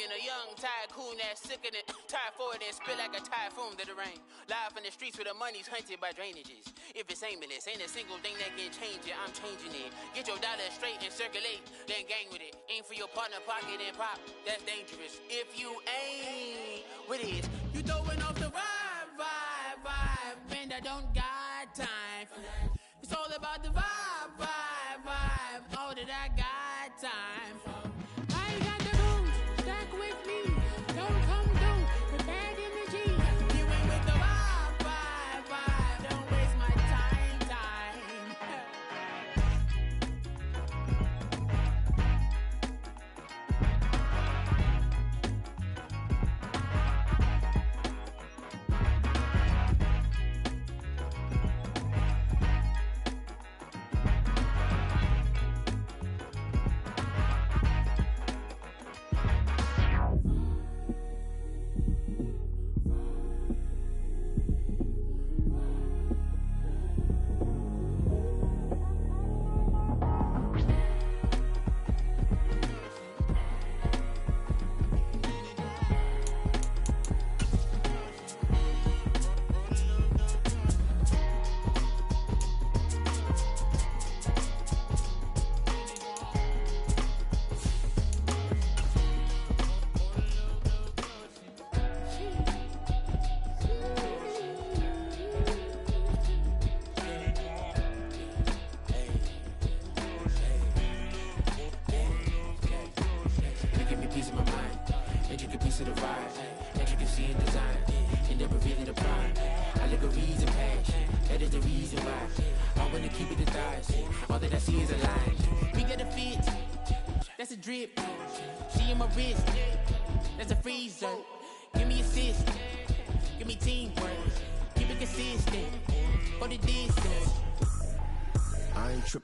Thinking a young tycoon that's sickening, tired for it and spit like a typhoon to the rain. Live in the streets where the money's hunted by drainages. If it's aimless, ain't a single thing that can change it. I'm changing it. Get your dollar straight and circulate, then gang with it. Aim for your partner pocket and pop. That's dangerous. If you ain't with it, you throwing off the vibe, and I don't got time for that. It's all about the vibe. All that I got time for. I got the rules, stuck with me. Don't come through with bad energy. You ain't with the vibe. Don't waste my time.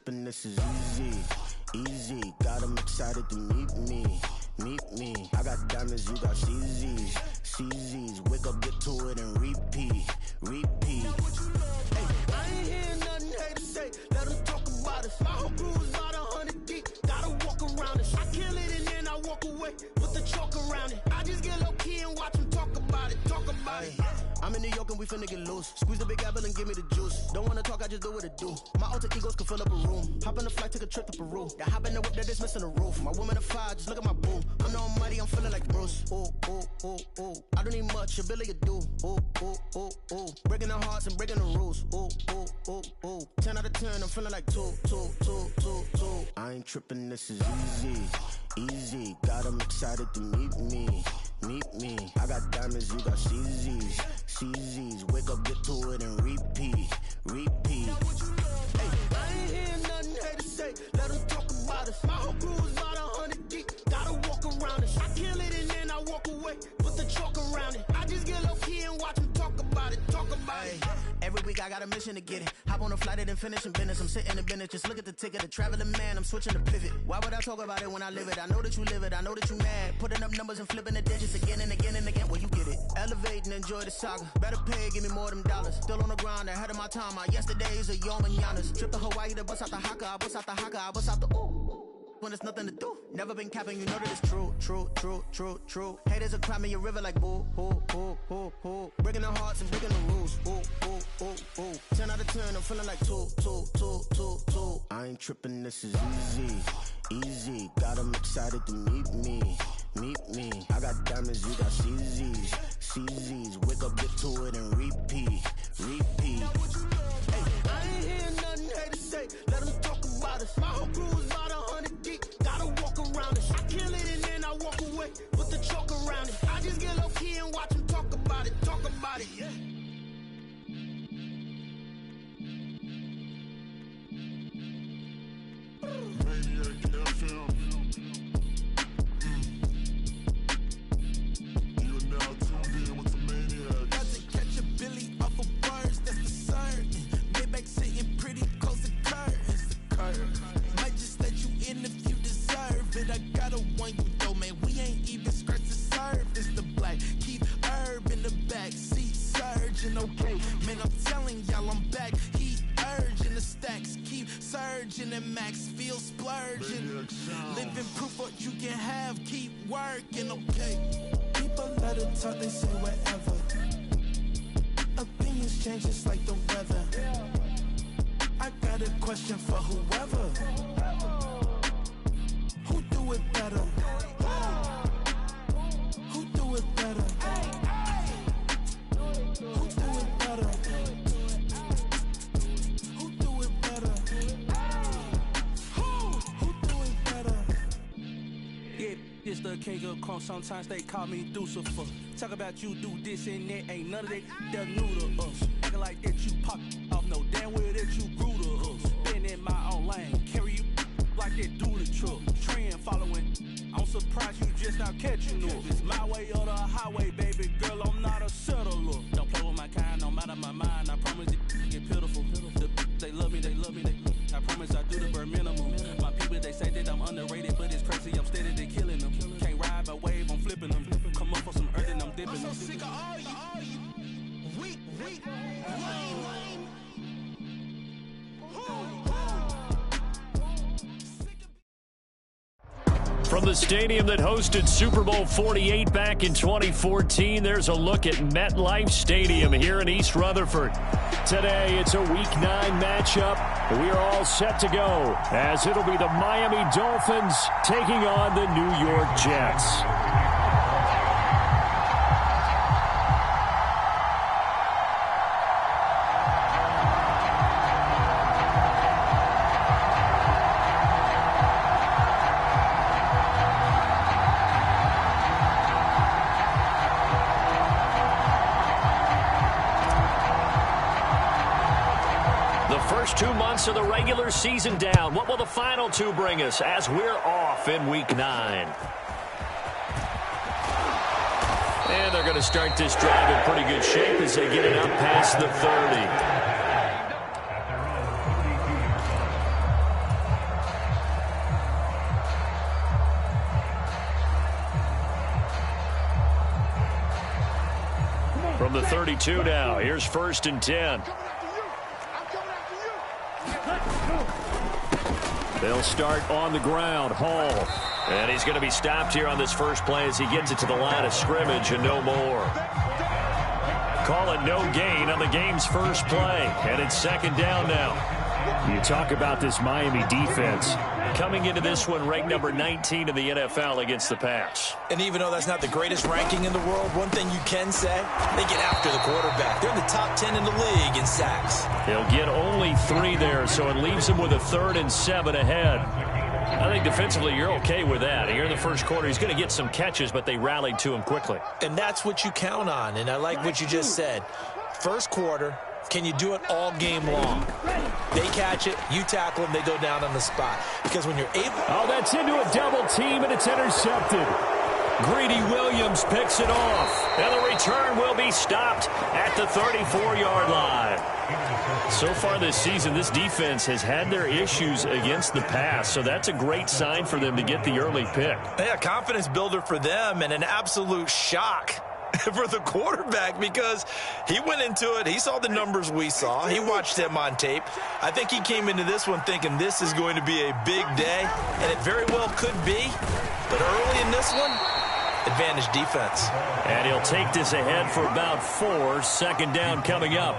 This is easy. Got them excited to meet me. I got diamonds, you got CZs. Wake up, get to it, and repeat. Hey, I ain't hearing nothing haters say. Let them talk about us. My whole crew is about 100 deep. Gotta walk around us. I kill it and then I walk away with the chalk around it. I just get low key and watch them talk about it. I'm in New York and we finna get loose. Squeeze the big apple and give me the juice. Don't wanna talk, I just do what it do. My alter egos can fill up a room. Hop on the flight, take a trip to Peru. Got hop in the whip that is missing the roof. My woman a fire, just look at my boo. I'm the almighty, I'm feeling like Bruce. Ooh. I don't need much, ability to do. Ooh. Breaking the hearts and breaking the rules. Ooh. 10 out of 10, I'm feeling like 2. I ain't tripping, this is easy. Got them excited to meet me. I got diamonds, you got CZs. Wake up, get to it, and repeat. Hey, I ain't hearing nothing haters say. Let them talk about us. My whole crew is about 100 deep. Gotta walk around us. I kill it and then I walk away with the chalk around it. I just get low key and watch them talk about it. Every week I got a mission to get it. Hop on a flight and then finish in business. I'm sitting in business, just look at the ticket. A traveling man, I'm switching to pivot. Why would I talk about it when I live it? I know that you live it, I know that you mad. Putting up numbers and flipping the digits again and again. Well, you get it. Elevate and enjoy the saga. Better pay, give me more them dollars. Still on the grind, ahead of my time. My yesterdays are your mananas. Trip to Hawaii to bust out the haka. I bust out the ooh. When there's nothing to do. Never been capping, you know that it's true. Haters will cry me a river like boo. Breaking the hearts and breaking the rules. Ooh. 10 out of 10, I'm feeling like 2. I ain't tripping, this is easy. Got them excited to meet me. I got diamonds, you got CZs. Wake up, get to it, and repeat. Hey, I ain't hearing nothing haters say. Let them talk about us. My whole crew is about 100 deep. Gotta walk around us. I kill it and then I walk away with the chalk around it. I just get low key and watch them talk about it. Yeah. Maniac FM. You are now tuned in with the Maniacs. Got to catch a Billy off of words, that's the certain. Maybach sitting pretty close to curtains. Might just let you in if you deserve it. I gotta warn you though, man, we ain't even scratched the surface. The black, keep herb in the back seat, surging, okay. Man, I'm telling y'all I'm back. Heat urging the stacks, keep surging and max feel splash. splurging. Living proof what you can have, keep working, okay? People let it talk, they say whatever. Opinions change just like the weather. I got a question for whoever. Who do it better? Who do it better? Who do it better? Who do it better? Who do it better? Yeah, it's the king of crunk. Sometimes they call me Lucifer. Talk about you do this and that. Ain't none of that they're new to us. Acting like that you pop off. No damn well that you grew to us. Been in my own lane. Carry you like that do the truck. Trend following. I'm surprised you just not catching up. It's my way or the highway, baby girl. I'm not a settler. Don't play with my kind, no matter my mind. I promise it get pitiful. They love me, they love me. I promise I do the bare minimum. My people, they say that I'm underrated, but it's crazy. I'm steady, they killing them. Can't ride my wave, I'm flipping them. Come up for some earth and I'm dipping them. I'm so sick of all you. Weak, lame. From the stadium that hosted Super Bowl 48 back in 2014, there's a look at MetLife Stadium here in East Rutherford. Today, it's a Week 9 matchup. We are all set to go, as it'll be the Miami Dolphins taking on the New York Jets. First 2 months of the regular season down. What will the final two bring us as we're off in Week 9? And they're going to start this drive in pretty good shape as they get it up past the 30. From the 32 now, here's 1st and 10. They'll start on the ground. Hall. And he's going to be stopped here on this first play as he gets it to the line of scrimmage and no more. Call it no gain on the game's first play. And it's 2nd down now. You talk about this Miami defense. Coming into this one ranked number 19 in the NFL against the pass. And even though that's not the greatest ranking in the world, one thing you can say, they get after the quarterback. They're in the top 10 in the league in sacks. They'll get only 3 there, so it leaves them with a 3rd and 7 ahead. I think defensively you're okay with that. Here in the first quarter, he's going to get some catches, but they rallied to him quickly. And that's what you count on, and I like what you just said. First quarter, can you do it all game long? They catch it, you tackle them, they go down on the spot. Because when you're able... Oh, that's into a double team, and it's intercepted. Greedy Williams picks it off. And the return will be stopped at the 34-yard line. So far this season, this defense has had their issues against the pass, so that's a great sign for them to get the early pick. Yeah, confidence builder for them and an absolute shock for the quarterback because he went into it. He saw the numbers we saw. He watched them on tape. I think he came into this one thinking this is going to be a big day, and it very well could be. But early in this one, advantage defense. And he'll take this ahead for about 4. 2nd down coming up.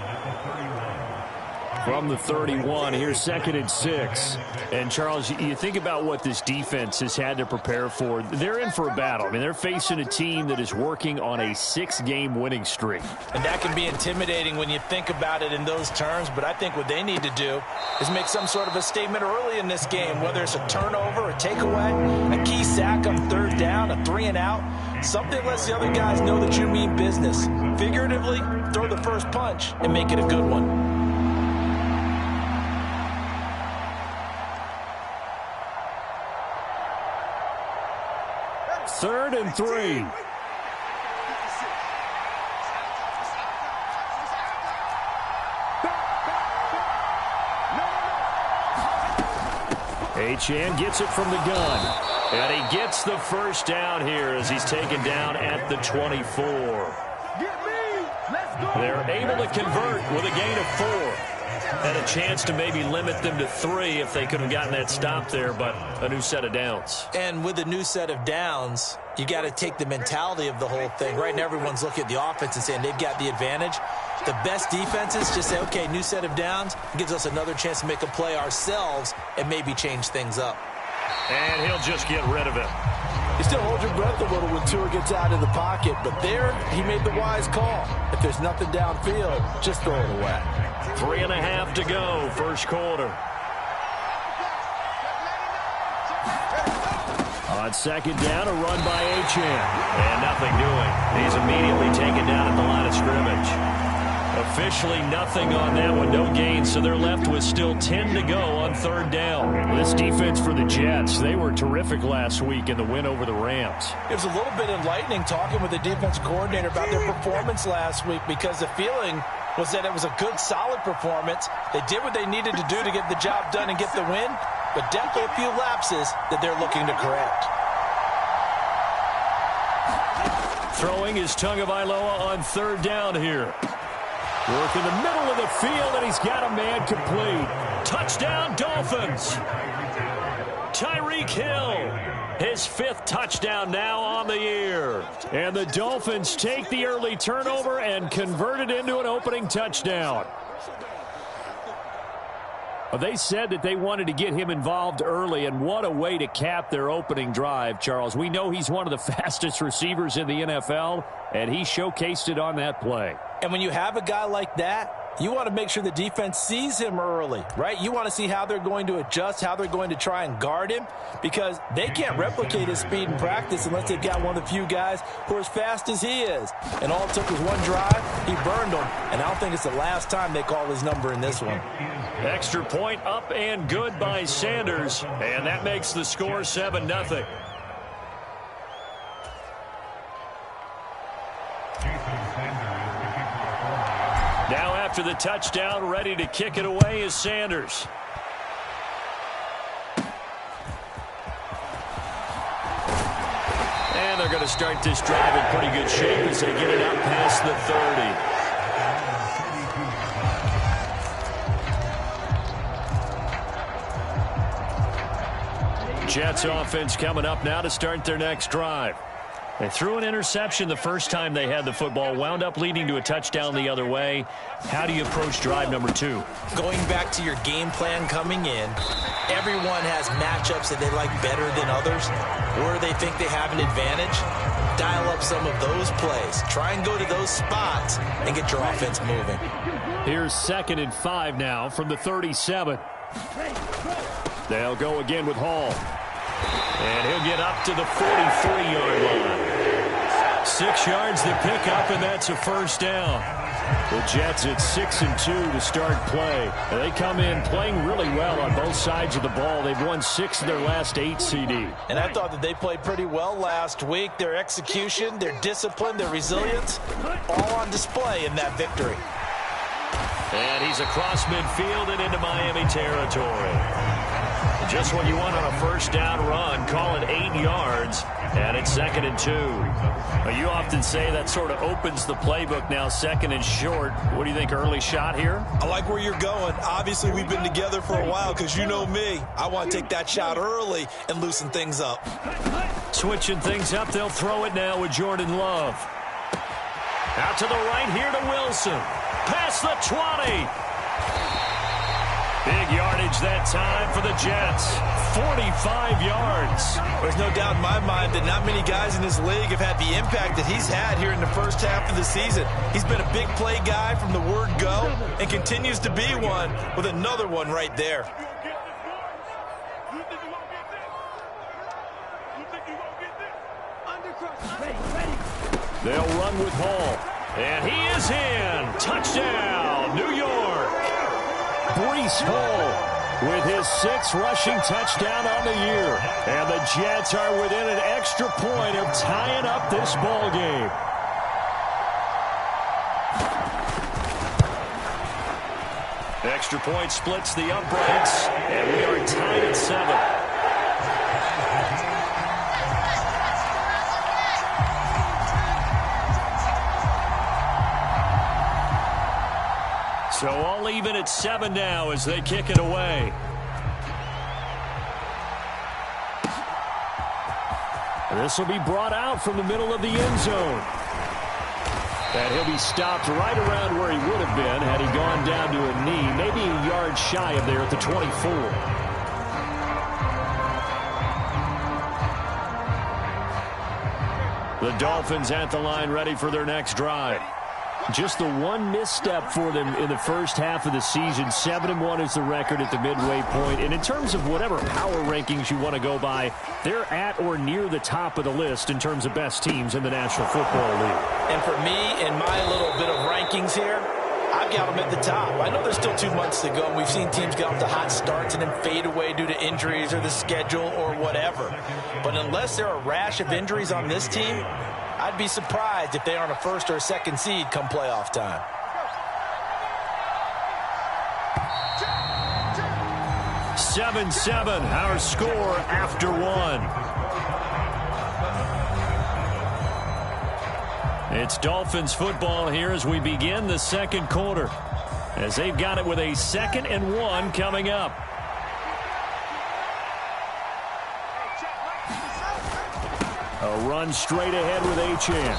From the 31, here's 2nd and 6. And, Charles, you think about what this defense has had to prepare for. They're in for a battle. I mean, they're facing a team that is working on a 6-game winning streak. And that can be intimidating when you think about it in those terms, but I think what they need to do is make some sort of a statement early in this game, whether it's a turnover, a takeaway, a key sack on 3rd down, a 3-and-out. Something lets the other guys know that you mean business. Figuratively, throw the first punch and make it a good one. 3rd and 3. Achane gets it from the gun. And he gets the first down here as he's taken down at the 24. They're able to convert with a gain of 4. Had a chance to maybe limit them to 3 if they could have gotten that stop there, but a new set of downs. And with a new set of downs, you got to take the mentality of the whole thing. Right now, everyone's looking at the offense and saying they've got the advantage. The best defenses just say, okay, new set of downs, gives us another chance to make a play ourselves and maybe change things up. And he'll just get rid of it. You still hold your breath a little when Tua gets out of the pocket, but there he made the wise call. If there's nothing downfield, just throw it away. 3.5 to go, first quarter. On second down, a run by Achane. And nothing doing. He's immediately taken down at the line of scrimmage. Officially nothing on that one, no gain, so they're left with still 10 to go on third down. This defense for the Jets, they were terrific last week in the win over the Rams. It was a little bit enlightening talking with the defense coordinator about their performance last week because the feeling was that it was a good, solid performance. They did what they needed to do to get the job done and get the win, but definitely a few lapses that they're looking to correct. Throwing is Tagovailoa on third down here. Work in the middle of the field, and he's got a man complete. Touchdown, Dolphins. Tyreek Hill, his 5th touchdown now on the year. And the Dolphins take the early turnover and convert it into an opening touchdown. Well, they said that they wanted to get him involved early, and what a way to cap their opening drive, Charles. We know he's one of the fastest receivers in the NFL, and he showcased it on that play. And when you have a guy like that, you want to make sure the defense sees him early, right? You want to see how they're going to adjust, how they're going to try and guard him, because they can't replicate his speed in practice unless they've got one of the few guys who are as fast as he is. And all it took was one drive. He burned them, and I don't think it's the last time they call his number in this one. Extra point up and good by Sanders, and that makes the score 7-0. Now after the touchdown, ready to kick it away is Sanders. And they're going to start this drive in pretty good shape as they get it out past the 30. Jets offense coming up now to start their next drive. They threw an interception the first time they had the football, wound up leading to a touchdown the other way. How do you approach drive number 2? Going back to your game plan coming in, everyone has matchups that they like better than others, or they think they have an advantage. Dial up some of those plays. Try and go to those spots and get your offense moving. Here's 2nd and 5 now from the 37. They'll go again with Hall. And he'll get up to the 43-yard line. 6 yards to pick up, and that's a first down. The Jets at 6-2 to start play. They come in playing really well on both sides of the ball. They've won 6 of their last 8 CD. And I thought that they played pretty well last week. Their execution, their discipline, their resilience, all on display in that victory. And he's across midfield and into Miami territory. Just what you want on a first down run. Call it 8 yards, and it's 2nd and 2. You often say that sort of opens the playbook now, 2nd and short. What do you think, early shot here? I like where you're going. Obviously, we've been together for a while because you know me. I want to take that shot early and loosen things up. Switching things up, they'll throw it now with Jordan Love. Out to the right here to Wilson. Past the 20. Big yardage that time for the Jets. 45 yards. There's no doubt in my mind that not many guys in this league have had the impact that he's had here in the first half of the season. He's been a big play guy from the word go and continues to be one with another one right there. They'll run with Hall. And he is in. Touchdown, New York. Breece Hall with his 6th rushing touchdown on the year. And the Jets are within an extra point of tying up this ball game. Extra point splits the uprights, and we are tied at 7. So all even at 7 now as they kick it away. This will be brought out from the middle of the end zone. And he'll be stopped right around where he would have been had he gone down to a knee, maybe a yard shy of there at the 24. The Dolphins at the line ready for their next drive. Just the one misstep for them in the first half of the season. 7-1 is the record at the midway point. And in terms of whatever power rankings you want to go by, they're at or near the top of the list in terms of best teams in the National Football League. And for me, in my little bit of rankings here, I've got them at the top. I know there's still 2 months to go, and we've seen teams get off to hot starts and then fade away due to injuries or the schedule or whatever. But unless there are a rash of injuries on this team, I'd be surprised if they aren't a first or a second seed come playoff time. "7-7", our score after 1. It's Dolphins football here as we begin the second quarter, as they've got it with a 2nd and 1 coming up. A run straight ahead with Achane.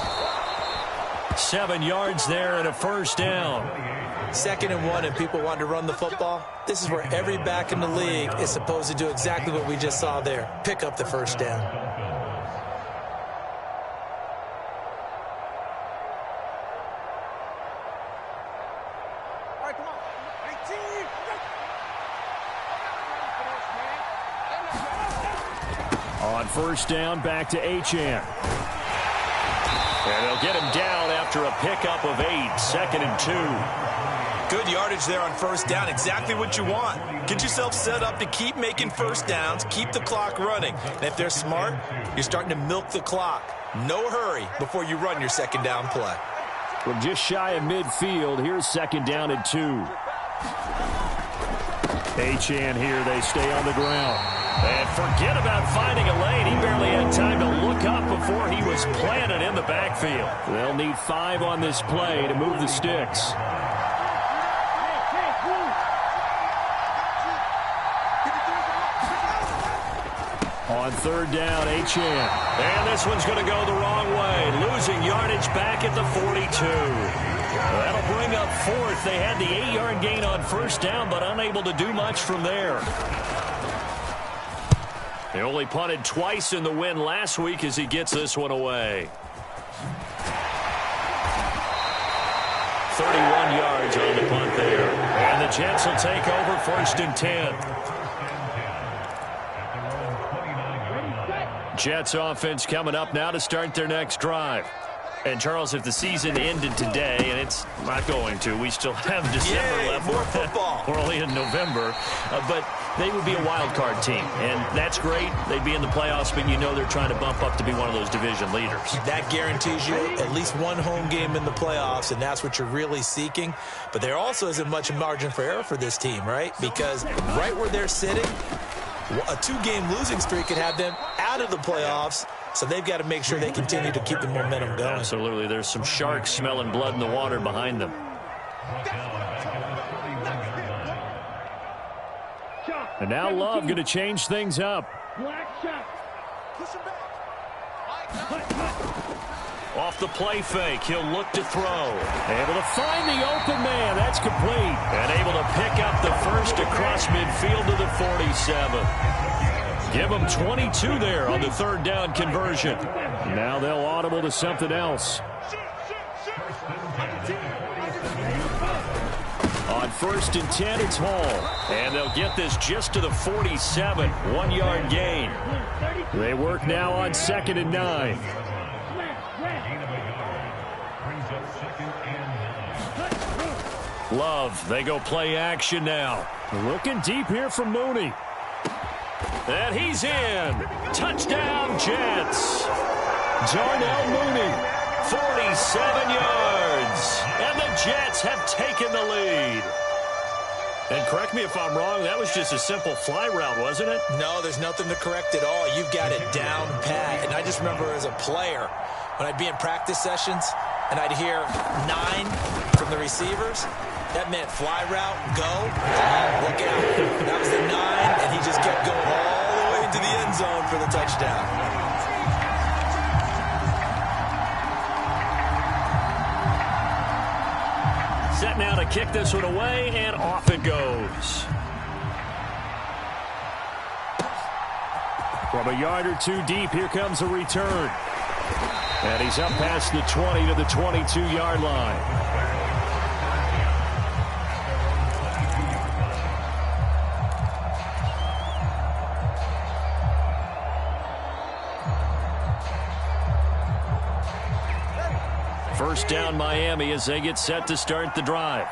7 yards there and a first down. 2nd and 1 and people want to run the football. This is where every back in the league is supposed to do exactly what we just saw there. Pick up the first down. On first down, back to Achane. And they'll get him down after a pickup of 8, 2nd and 2. Good yardage there on first down. Exactly what you want. Get yourself set up to keep making first downs, keep the clock running. And if they're smart, you're starting to milk the clock. No hurry before you run your second down play. From just shy of midfield, here's 2nd down and 2. Achane here, they stay on the ground. And forget about finding a lane. He barely had time to look up before he was planted in the backfield. They'll need 5 on this play to move the sticks. On third down, Achane. And this one's going to go the wrong way. Losing yardage back at the 42. That'll bring up 4th. They had the 8-yard gain on first down, but unable to do much from there. They only punted twice in the win last week as he gets this one away. 31 yards on the punt there. And the Jets will take over 1st and 10. Jets offense coming up now to start their next drive. And, Charles, if the season ended today, and it's not going to, we still have December left. More football. We're only in November. But they would be a wild card team, and that's great. They'd be in the playoffs, but you know they're trying to bump up to be one of those division leaders. That guarantees you at least one home game in the playoffs, and that's what you're really seeking. But there also isn't much margin for error for this team, right? Because right where they're sitting, a 2-game losing streak could have them out of the playoffs. So they've got to make sure they continue to keep the momentum going. Absolutely. There's some sharks smelling blood in the water behind them. And now Love going to change things up. Off the play fake, he'll look to throw. Able to find the open man. That's complete. And able to pick up the first across midfield to the 47. Give them 22 there on the third down conversion. Now they'll audible to something else. On 1st and 10, it's Hall. And they'll get this just to the 47. 1-yard gain. They work now on 2nd and 9. Love, they go play action now. Looking deep here from Mooney. And he's in. Touchdown, Jets. Darnell Mooney, 47 yards. And the Jets have taken the lead. And correct me if I'm wrong, that was just a simple fly route, wasn't it? No, there's nothing to correct at all. You've got it down pat. And I just remember as a player, when I'd be in practice sessions and I'd hear 9 from the receivers, That meant fly route, go, look out. That was the 9, and he just kept going all the way into the end zone for the touchdown. Set now to kick this one away, and off it goes. From a yard or two deep, here comes a return. And he's up past the 20 to the 22-yard line. First down Miami as they get set to start the drive.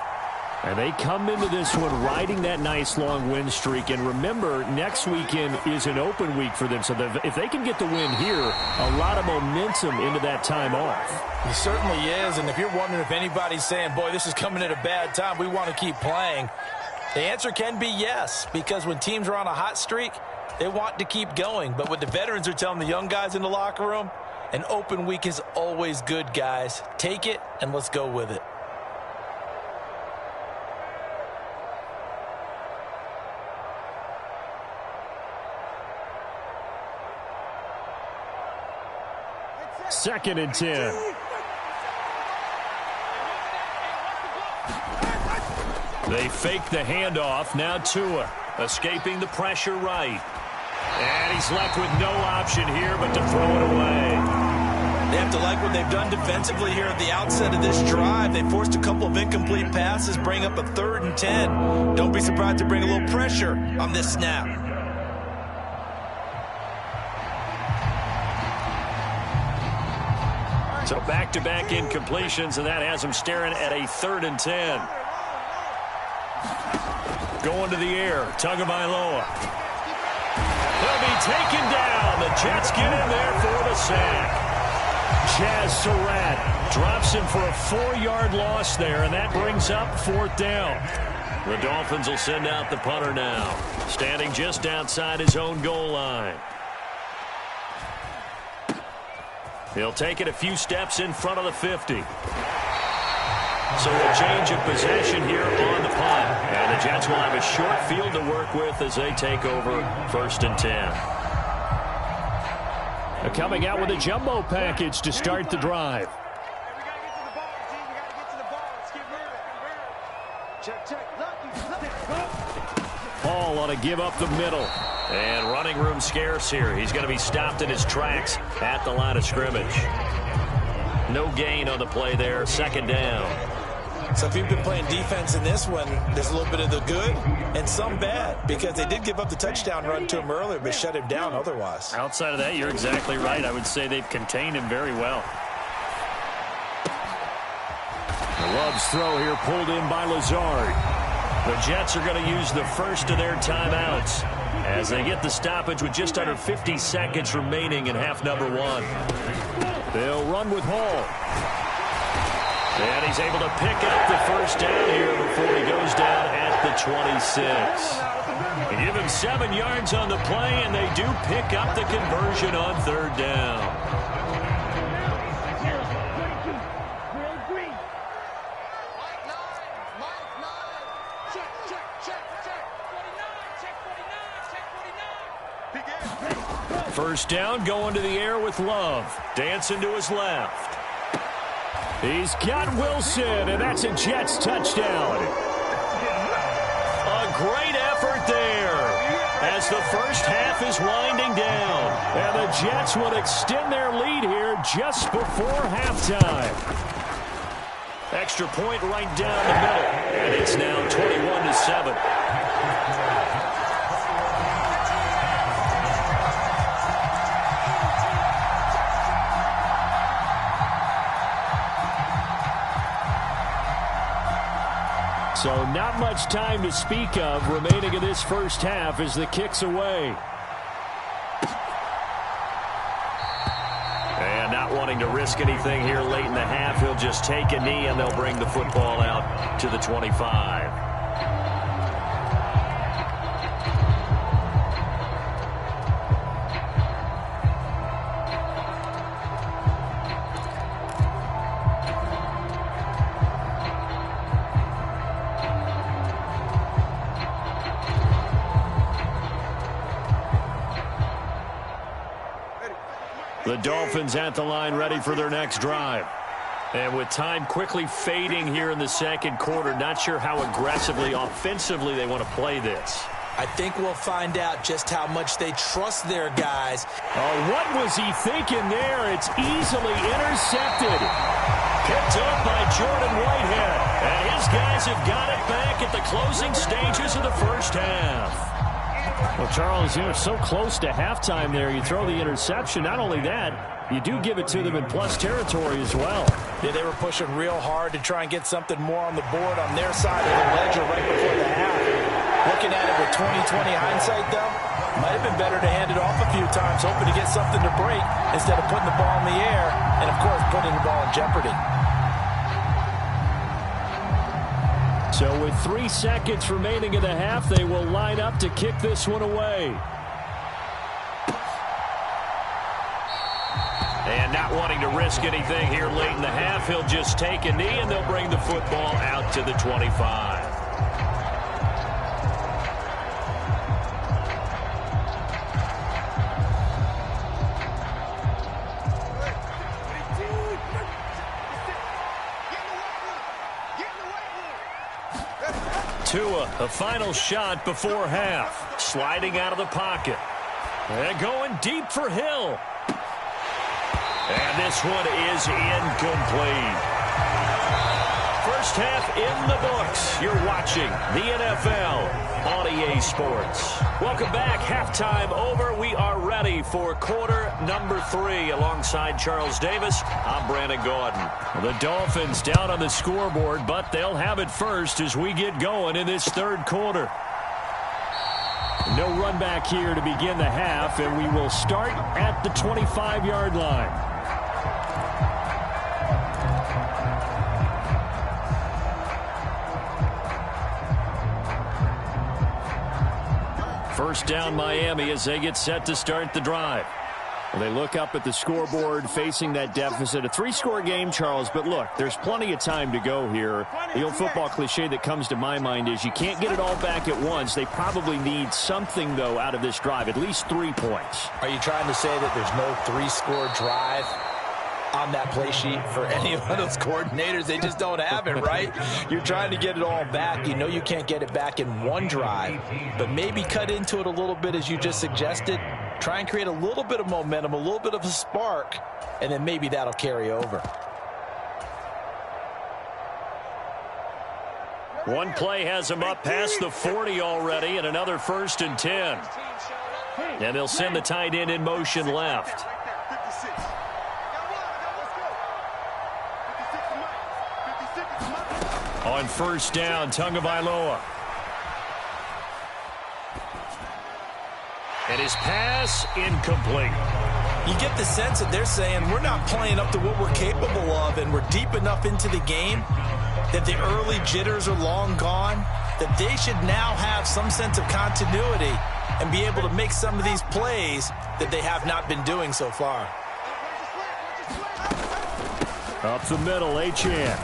And they come into this one riding that nice long win streak. And remember, next weekend is an open week for them. So if they can get the win here, a lot of momentum into that time off. It certainly is. And if you're wondering if anybody's saying, boy, this is coming at a bad time, we want to keep playing, the answer can be yes. Because when teams are on a hot streak, they want to keep going. But what the veterans are telling the young guys in the locker room, an open week is always good, guys. Take it and let's go with it. Second and 10. They fake the handoff. Now Tua escaping the pressure right. And he's left with no option here but to throw it away. They have to like what they've done defensively here at the outset of this drive. They forced a couple of incomplete passes, bring up a 3rd and 10. Don't be surprised to bring a little pressure on this snap. So back-to-back incompletions, and that has him staring at a 3rd and 10. Going to the air, Tagovailoa. He'll be taken down. The Jets get in there for the sack. Chaz Surratt drops him for a 4-yard loss there, and that brings up 4th down. The Dolphins will send out the punter now, standing just outside his own goal line. He'll take it a few steps in front of the 50. So a change of possession here on the punt. And the Jets will have a short field to work with as they take over 1st and 10. Coming out with a jumbo package to start the drive. Hall on a give up the middle. And running room scarce here. He's going to be stopped in his tracks at the line of scrimmage. No gain on the play there. 2nd down. So if you've been playing defense in this one, there's a little bit of the good and some bad, because they did give up the touchdown run to him earlier but shut him down otherwise. Outside of that, you're exactly right. I would say they've contained him very well. The Love's throw here pulled in by Lazard. The Jets are going to use the first of their timeouts as they get the stoppage with just under 50 seconds remaining in half number 1. They'll run with Hall. And he's able to pick up the first down here before he goes down at the 26. They give him 7 yards on the play, and they do pick up the conversion on 3rd down. First down, going to the air with Love. Dancing to his left. He's got Wilson, and that's a Jets touchdown. A great effort there as the first half is winding down. And the Jets will extend their lead here just before halftime. Extra point right down the middle, and it's now 21-7. So not much time to speak of remaining in this first half as the kick's away. And not wanting to risk anything here late in the half, he'll just take a knee and they'll bring the football out to the 25. The Dolphins at the line, ready for their next drive. And with time quickly fading here in the second quarter, not sure how aggressively, offensively they want to play this. I think we'll find out just how much they trust their guys. Oh, what was he thinking there? It's easily intercepted. Picked up by Jordan Whitehead. And his guys have got it back at the closing stages of the first half. Well, Charles, you're so close to halftime there. You throw the interception. Not only that, you do give it to them in plus territory as well. Yeah, they were pushing real hard to try and get something more on the board on their side of the ledger right before the half. Looking at it with 20/20 hindsight, though, might have been better to hand it off a few times, hoping to get something to break instead of putting the ball in the air and, of course, putting the ball in jeopardy. So with 3 seconds remaining in the half, they will line up to kick this one away. And not wanting to risk anything here late in the half, he'll just take a knee and they'll bring the football out to the 25. Tua, a final shot before half. Sliding out of the pocket. And going deep for Hill. And this one is incomplete. First half in the books. You're watching the NFL on EA Sports. Welcome back. Halftime over. We are ready for quarter number 3. Alongside Charles Davis, I'm Brandon Gaudin. The Dolphins down on the scoreboard, but they'll have it first as we get going in this third quarter. No run back here to begin the half, and we will start at the 25-yard line. First down Miami as they get set to start the drive. Well, they look up at the scoreboard facing that deficit. A 3-score game, Charles, but look, there's plenty of time to go here. The old football cliche that comes to my mind is you can't get it all back at once. They probably need something, though, out of this drive, at least 3 points. Are you trying to say that there's no 3-score drive on that play sheet for any of those coordinators? They just don't have it, right? You're trying to get it all back. You know you can't get it back in one drive, but maybe cut into it a little bit as you just suggested. Try and create a little bit of momentum, a little bit of a spark, and then maybe that'll carry over. One play has them up past the 40 already, and another 1st and 10. And they'll send the tight end in motion left. On first down, Tagovailoa. And his pass incomplete. You get the sense that they're saying we're not playing up to what we're capable of, and we're deep enough into the game that the early jitters are long gone, that they should now have some sense of continuity and be able to make some of these plays that they have not been doing so far. Up the middle, Achane.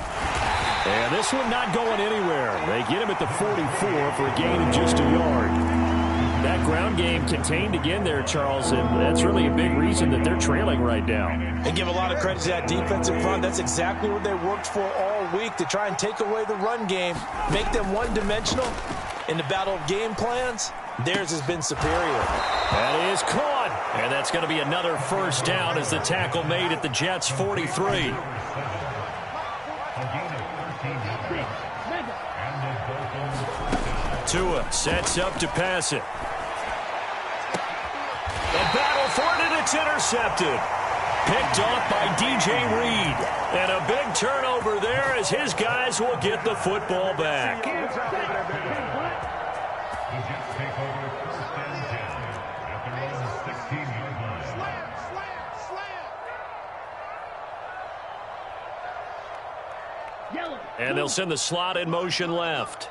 And this one not going anywhere. They get him at the 44 for a gain of just a yard. That ground game contained again there, Charles, and that's really a big reason that they're trailing right now. And give a lot of credit to that defensive front. That's exactly what they worked for all week, to try and take away the run game, make them one-dimensional. In the battle of game plans, theirs has been superior. That is caught, and that's going to be another first down as the tackle made at the Jets' 43. Tua sets up to pass it. And battle for it, and it's intercepted. Picked off by DJ Reed. And a big turnover there as his guys will get the football back. And they'll send the slot in motion left.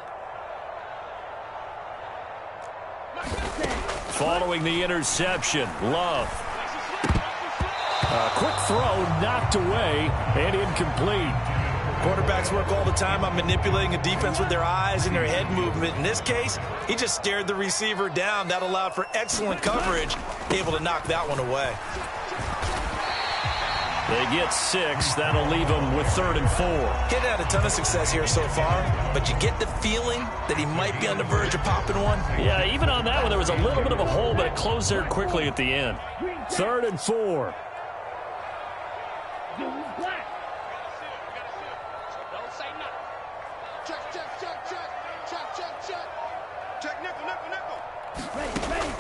Following the interception, Love. A quick throw knocked away and incomplete. Quarterbacks work all the time on manipulating a defense with their eyes and their head movement. In this case, he just stared the receiver down. That allowed for excellent coverage, able to knock that one away. They get 6. That'll leave them with 3rd and 4. He's had a ton of success here so far, but you get the feeling that he might be on the verge of popping one. Yeah, even on that one, there was a little bit of a hole, but it closed there quickly at the end. 3rd and 4.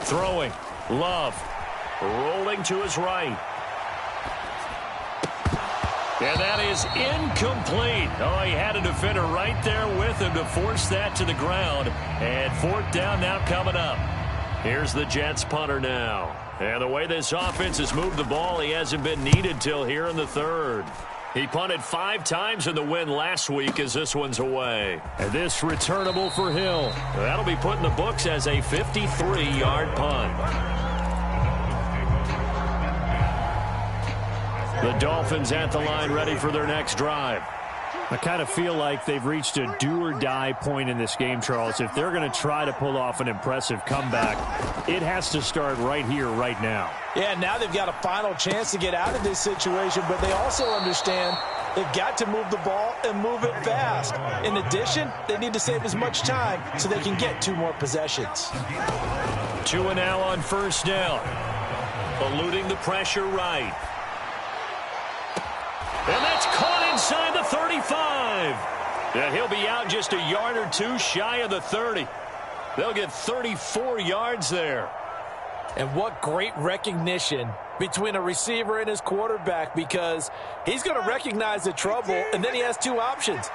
Throwing. Love. Rolling to his right. And that is incomplete. Oh, he had a defender right there with him to force that to the ground. And 4th down now coming up. Here's the Jets punter now. And the way this offense has moved the ball, he hasn't been needed till here in the 3rd. He punted 5 times in the win last week as this one's away. And this returnable for Hill. That'll be put in the books as a 53-yard punt. The Dolphins at the line ready for their next drive. I kind of feel like they've reached a do-or-die point in this game, Charles. If they're going to try to pull off an impressive comeback, it has to start right here, right now. Yeah, now they've got a final chance to get out of this situation, but they also understand they've got to move the ball and move it fast. In addition, they need to save as much time so they can get 2 more possessions. 2 now on 1st down. Eluding the pressure right. And that's caught inside the 35. And he'll be out just a yard or 2 shy of the 30. They'll get 34 yards there. And what great recognition between a receiver and his quarterback, because he's going to recognize the trouble, and then he has 2 options.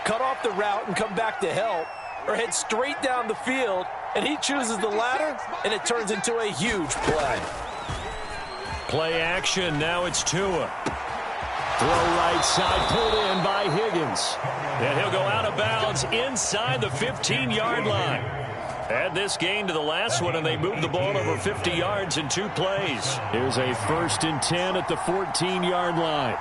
Cut off the route and come back to help, or head straight down the field, and he chooses the latter, and it turns into a huge play. Play action. Now it's Tua. Throw right side, pulled in by Higgins. And he'll go out of bounds inside the 15-yard line. Add this gain to the last one, and they move the ball over 50 yards in 2 plays. Here's a 1st and 10 at the 14-yard line.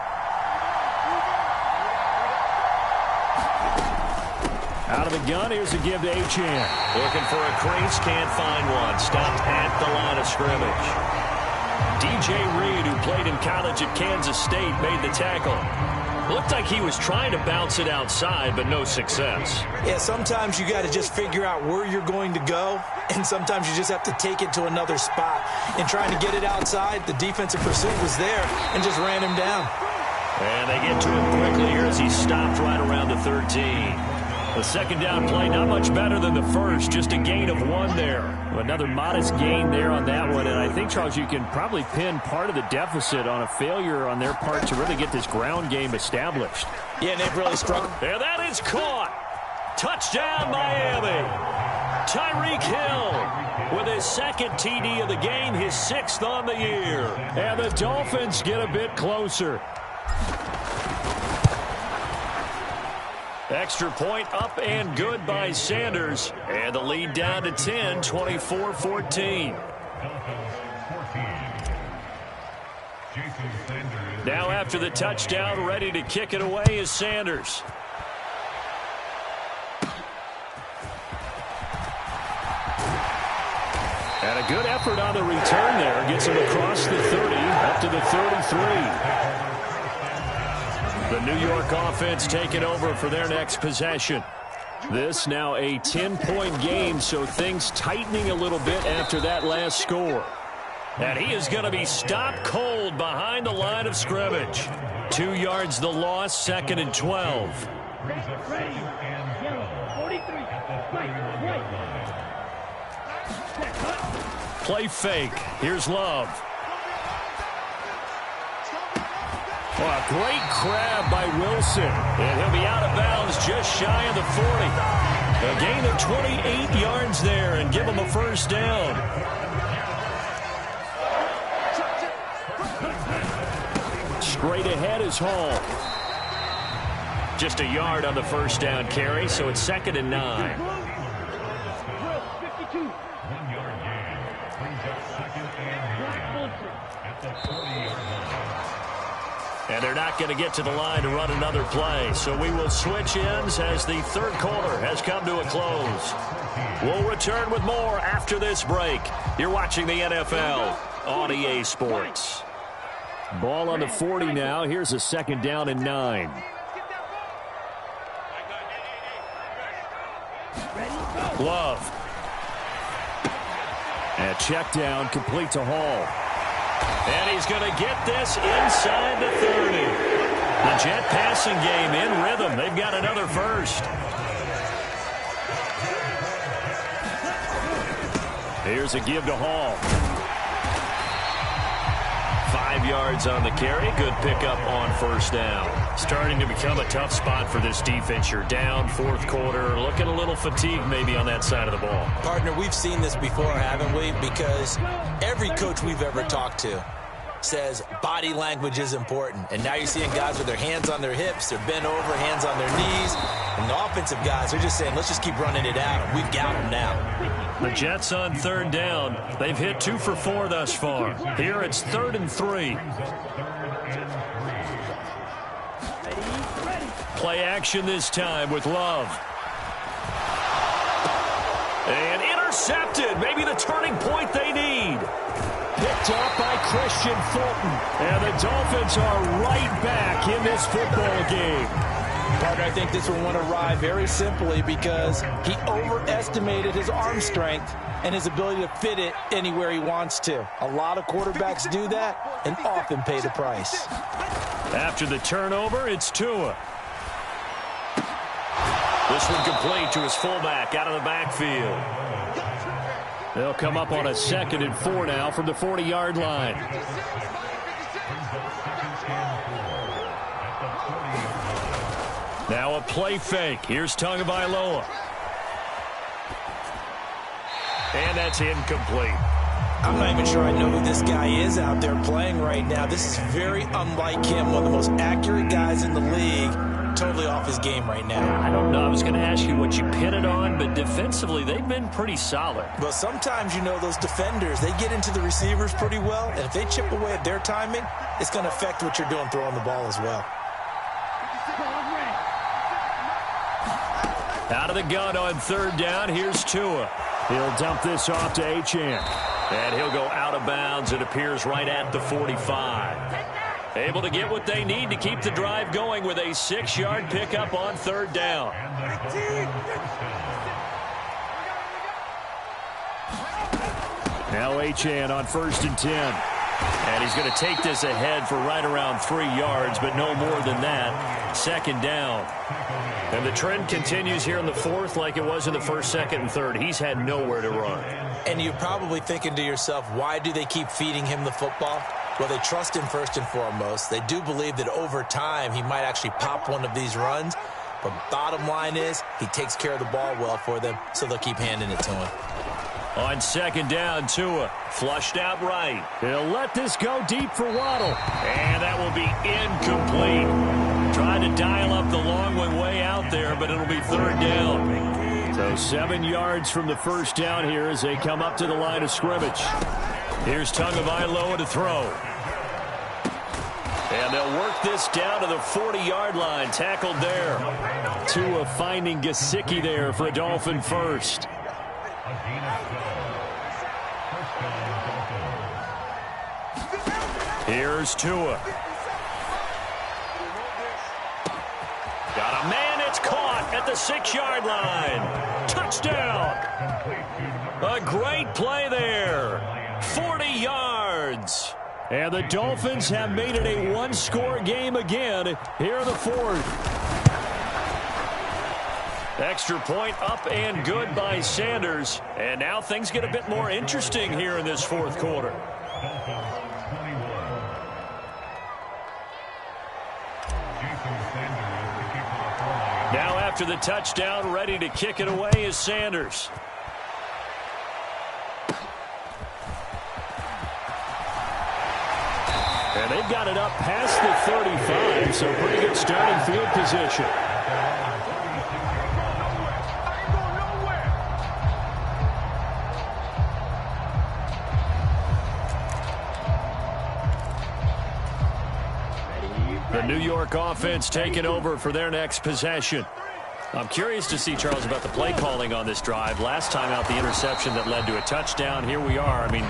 Out of the gun, here's a give to Achane. Looking for a crease, can't find one. Stopped at the line of scrimmage. DJ Reed, who played in college at Kansas State, made the tackle. Looked like he was trying to bounce it outside, but no success. Yeah, sometimes you got to just figure out where you're going to go, and sometimes you just have to take it to another spot. And trying to get it outside, the defensive pursuit was there and just ran him down. And they get to him quickly here as he stopped right around the 13. The 2nd down play, not much better than the first, just a gain of 1 there. Another modest gain there on that one, and I think, Charles, you can probably pin part of the deficit on a failure on their part to really get this ground game established. Yeah, and they've really struggled. And that is caught. Touchdown, Miami. Tyreek Hill with his 2nd TD of the game, his 6th on the year. And the Dolphins get a bit closer. Extra point up and good by Sanders. And the lead down to 10, 24-14. Now after the touchdown, ready to kick it away is Sanders. And a good effort on the return there. Gets him across the 30, up to the 33. The New York offense taking over for their next possession. This now a 10-point game, so things tightening a little bit after that last score. And he is going to be stopped cold behind the line of scrimmage. 2 yards the loss, 2nd and 12. Play fake. Here's Love. Oh, a great grab by Wilson. And he'll be out of bounds just shy of the 40. A gain of 28 yards there and give him a 1st down. Straight ahead is Hall. Just a yard on the 1st down carry, so it's 2nd and 9. And they're not going to get to the line to run another play. So we will switch ends as the 3rd quarter has come to a close. We'll return with more after this break. You're watching the NFL on EA Sports. Ball on the 40 now. Here's a second down and 9. Love. And check down, complete to Hall. And he's going to get this inside the 30. The Jet passing game in rhythm. They've got another first. Here's a give to Hall. 5 yards on the carry. Good pickup on first down. Starting to become a tough spot for this defense. You're down fourth quarter. Looking a little fatigued maybe on that side of the ball. Partner, we've seen this before, haven't we? Because every coach we've ever talked to says body language is important. And now you're seeing guys with their hands on their hips, they're bent over, hands on their knees. And the offensive guys are just saying, let's just keep running it out. And we've got them now. The Jets on third down. They've hit 2 for 4 thus far. Here it's 3rd and 3. Play action this time with Love. And intercepted. Maybe the turning point they need. Picked up by Christian Fulton. And the Dolphins are right back in this football game. Partner, I think this one went awry very simply because he overestimated his arm strength and his ability to fit it anywhere he wants to. A lot of quarterbacks do that and often pay the price. After the turnover, it's Tua. This one complete to his fullback out of the backfield. They'll come up on a 2nd and 4 now from the 40-yard line. Now a play fake. Here's Tagovailoa. And that's incomplete. I'm not even sure I know who this guy is out there playing right now. This is very unlike him, one of the most accurate guys in the league. Totally off his game right now. I don't know. I was going to ask you what you pin it on, but defensively, they've been pretty solid. Well, sometimes, you know, those defenders, they get into the receivers pretty well, and if they chip away at their timing, it's going to affect what you're doing throwing the ball as well. Out of the gun on third down, here's Tua. He'll dump this off to Achane. And he'll go out of bounds. It appears right at the 45. Able to get what they need to keep the drive going with a 6-yard pickup on third down. Now Achane on 1st and 10. And he's going to take this ahead for right around 3 yards, but no more than that. 2nd down. And the trend continues here in the 4th like it was in the 1st, 2nd, and 3rd. He's had nowhere to run. And you're probably thinking to yourself, why do they keep feeding him the football? Well, they trust him first and foremost. They do believe that over time he might actually pop one of these runs. But bottom line is he takes care of the ball well for them, so they'll keep handing it to him. On 2nd down, Tua flushed out right. He'll let this go deep for Waddle. And that will be incomplete. Trying to dial up the long one way out there, but it'll be 3rd down. So 7 yards from the first down here as they come up to the line of scrimmage. Here's Tagovailoa to throw. And they'll work this down to the 40-yard line. Tackled there. Tua finding Gesicki there for a Dolphin first. Here's Tua. Got a man. It's caught at the 6-yard line. Touchdown. A great play there. 40 yards. And the Dolphins have made it a one-score game again here in the 4th. Extra point up and good by Sanders. And now things get a bit more interesting here in this 4th quarter. Now after the touchdown, ready to kick it away is Sanders. And they've got it up past the 35, so pretty good starting field position. The New York offense taking over for their next possession. I'm curious to see, Charles, about the play calling on this drive. Last time out, the interception that led to a touchdown. Here we are. I mean,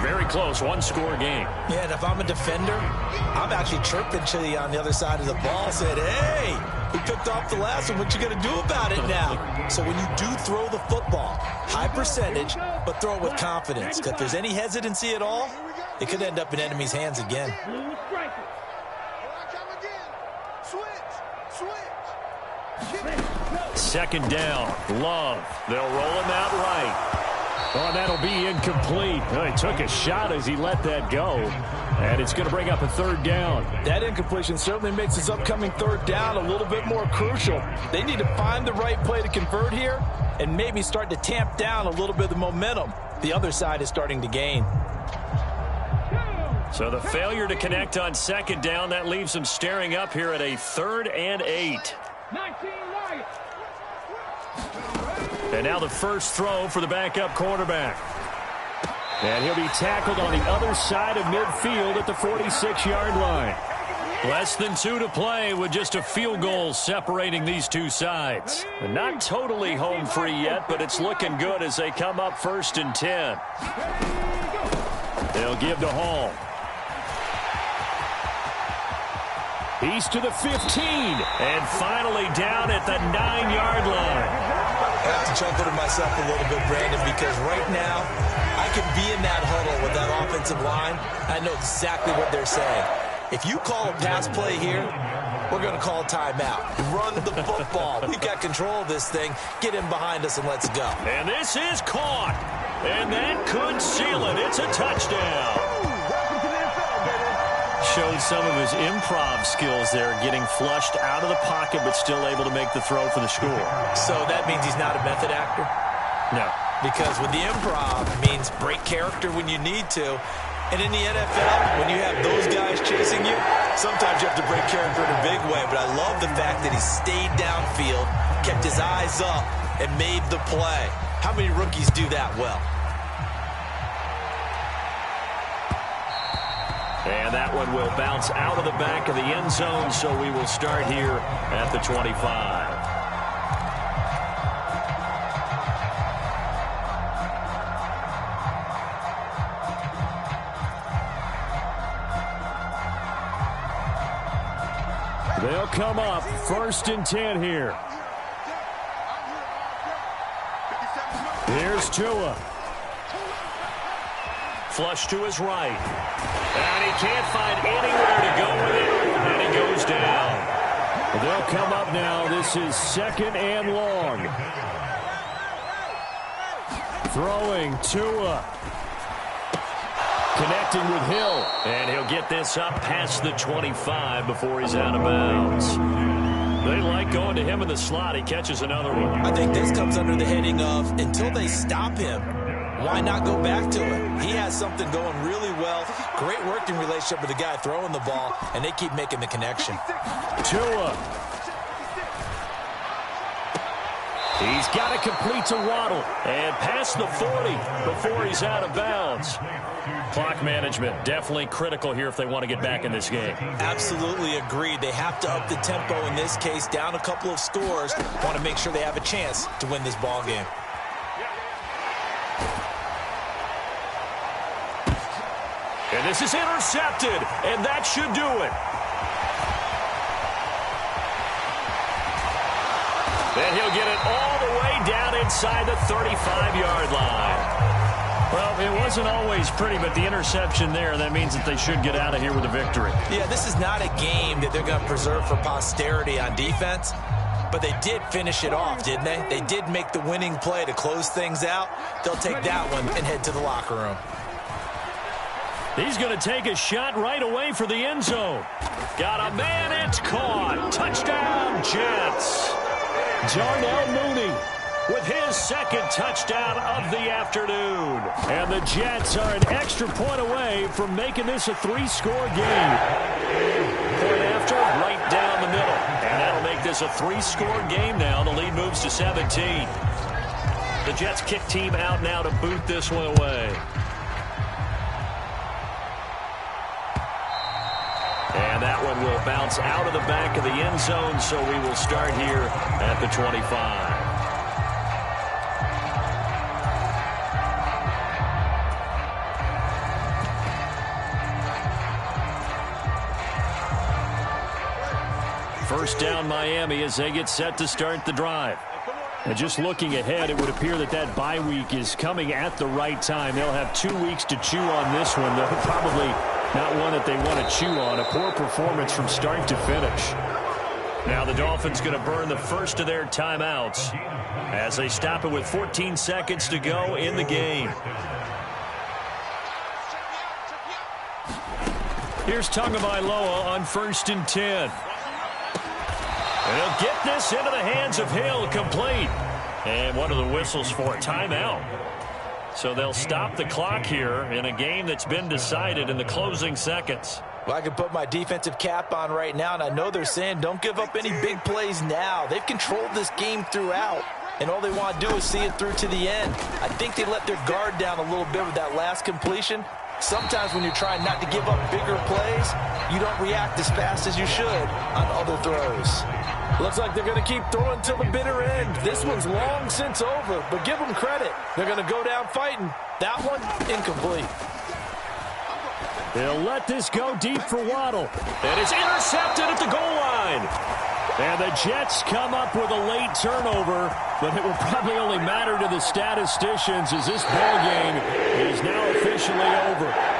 very close, one-score game. Yeah, and if I'm a defender, I'm actually chirping to you on the other side of the ball, saying, hey, we picked off the last one. What you going to do about it now? So when you do throw the football, high percentage, but throw it with confidence. Because if there's any hesitancy at all, it could end up in enemy's hands again. Second down, Love. They'll roll him out right. Oh, that'll be incomplete. Oh, he took a shot as he let that go. And it's going to bring up a third down. That incompletion certainly makes this upcoming third down a little bit more crucial. They need to find the right play to convert here and maybe start to tamp down a little bit of the momentum the other side is starting to gain. So the failure to connect on second down, that leaves them staring up here at a 3rd and 8. And now the first throw for the backup quarterback. And he'll be tackled on the other side of midfield at the 46-yard line. Less than 2 to play with just a field goal separating these two sides. And not totally home free yet, but it's looking good as they come up 1st and 10. They'll give to Hall. He's to the 15, and finally down at the 9-yard line. I have to chuckle to myself a little bit, Brandon, because right now I can be in that huddle with that offensive line. I know exactly what they're saying. If you call a pass play here, we're going to call a timeout. Run the football. We've got control of this thing. Get in behind us and let's go. And this is caught. And that could seal it. It's a touchdown. Showed some of his improv skills there, getting flushed out of the pocket but still able to make the throw for the score. So that means he's not a method actor? No. Because with the improv, it means break character when you need to. And in the NFL, when you have those guys chasing you, sometimes you have to break character in a big way. But I love the fact that he stayed downfield, kept his eyes up, and made the play. How many rookies do that well? And that one will bounce out of the back of the end zone, so we will start here at the 25. They'll come up 1st and 10 here. Here's Tua. Flush to his right. And he can't find anywhere to go with it. And he goes down. They'll come up now. This is 2nd and long. Throwing Tua. Connecting with Hill. And he'll get this up past the 25 before he's out of bounds. They like going to him in the slot. He catches another one. I think this comes under the heading of until they stop him, why not go back to it? He has something going really well. Great working relationship with the guy throwing the ball, and they keep making the connection. Tua. He's got to complete to Waddle and past the 40 before he's out of bounds. Clock management definitely critical here if they want to get back in this game. Absolutely agreed. They have to up the tempo in this case, down a couple of scores. Want to make sure they have a chance to win this ball game. And this is intercepted, and that should do it. And he'll get it all the way down inside the 35-yard line. Well, it wasn't always pretty, but the interception there, that means that they should get out of here with a victory. Yeah, this is not a game that they're going to preserve for posterity on defense, but they did finish it off, didn't they? They did make the winning play to close things out. They'll take that one and head to the locker room. He's going to take a shot right away for the end zone. Got a man, it's caught. Touchdown, Jets. Darnell Mooney with his 2nd touchdown of the afternoon. And the Jets are an extra point away from making this a 3-score game. Point after, right down the middle. And that'll make this a 3-score game now. The lead moves to 17. The Jets kick team out now to boot this one away. And that one will bounce out of the back of the end zone, so we will start here at the 25. First down Miami as they get set to start the drive. And just looking ahead, it would appear that that bye week is coming at the right time. They'll have 2 weeks to chew on this one, though probably not one that they want to chew on. A poor performance from start to finish. Now the Dolphins going to burn the first of their timeouts as they stop it with 14 seconds to go in the game. Here's Tagovailoa on 1st and 10. And he'll get this into the hands of Hill, complete. And what are the whistles for? Timeout. So they'll stop the clock here in a game that's been decided in the closing seconds. Well, I can put my defensive cap on right now, and I know they're saying don't give up any big plays now. They've controlled this game throughout, and all they want to do is see it through to the end. I think they let their guard down a little bit with that last completion. Sometimes when you're trying not to give up bigger plays, you don't react as fast as you should on other throws. Looks like they're going to keep throwing till the bitter end. This one's long since over, but give them credit. They're going to go down fighting. That one, incomplete. They'll let this go deep for Waddle. And it's intercepted at the goal line. And the Jets come up with a late turnover, but it will probably only matter to the statisticians as this ball game is now officially over.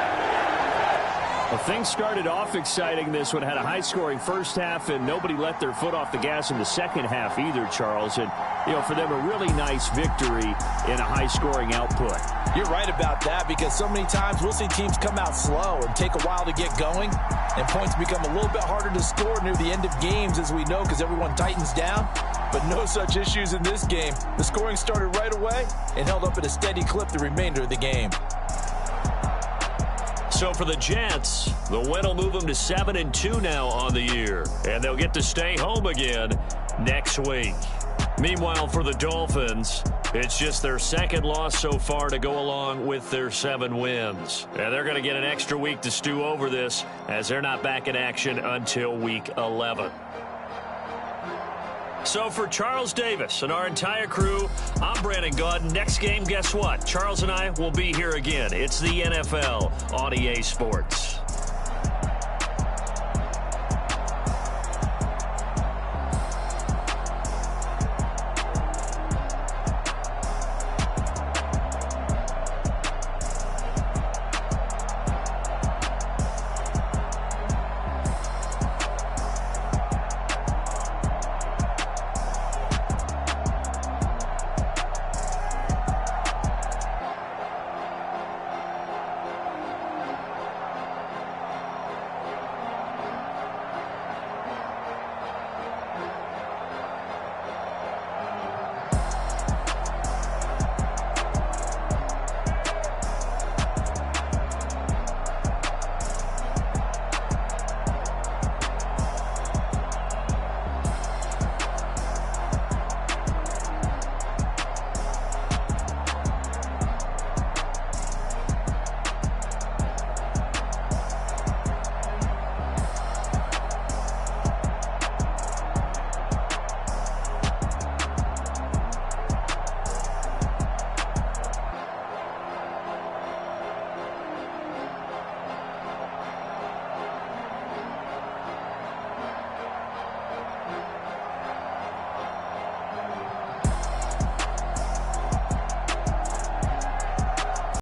Well, things started off exciting. This one had a high-scoring first half, and nobody let their foot off the gas in the second half either, Charles. And, you know, for them, a really nice victory in a high-scoring output. You're right about that because so many times we'll see teams come out slow and take a while to get going, and points become a little bit harder to score near the end of games, as we know, because everyone tightens down. But no such issues in this game. The scoring started right away and held up at a steady clip the remainder of the game. So for the Jets, the win will move them to 7-2 now on the year. And they'll get to stay home again next week. Meanwhile, for the Dolphins, it's just their second loss so far to go along with their 7 wins. And they're going to get an extra week to stew over this as they're not back in action until week 11. So for Charles Davis and our entire crew, I'm Brandon Gaudin. Next game, guess what? Charles and I will be here again. It's the NFL on EA Sports.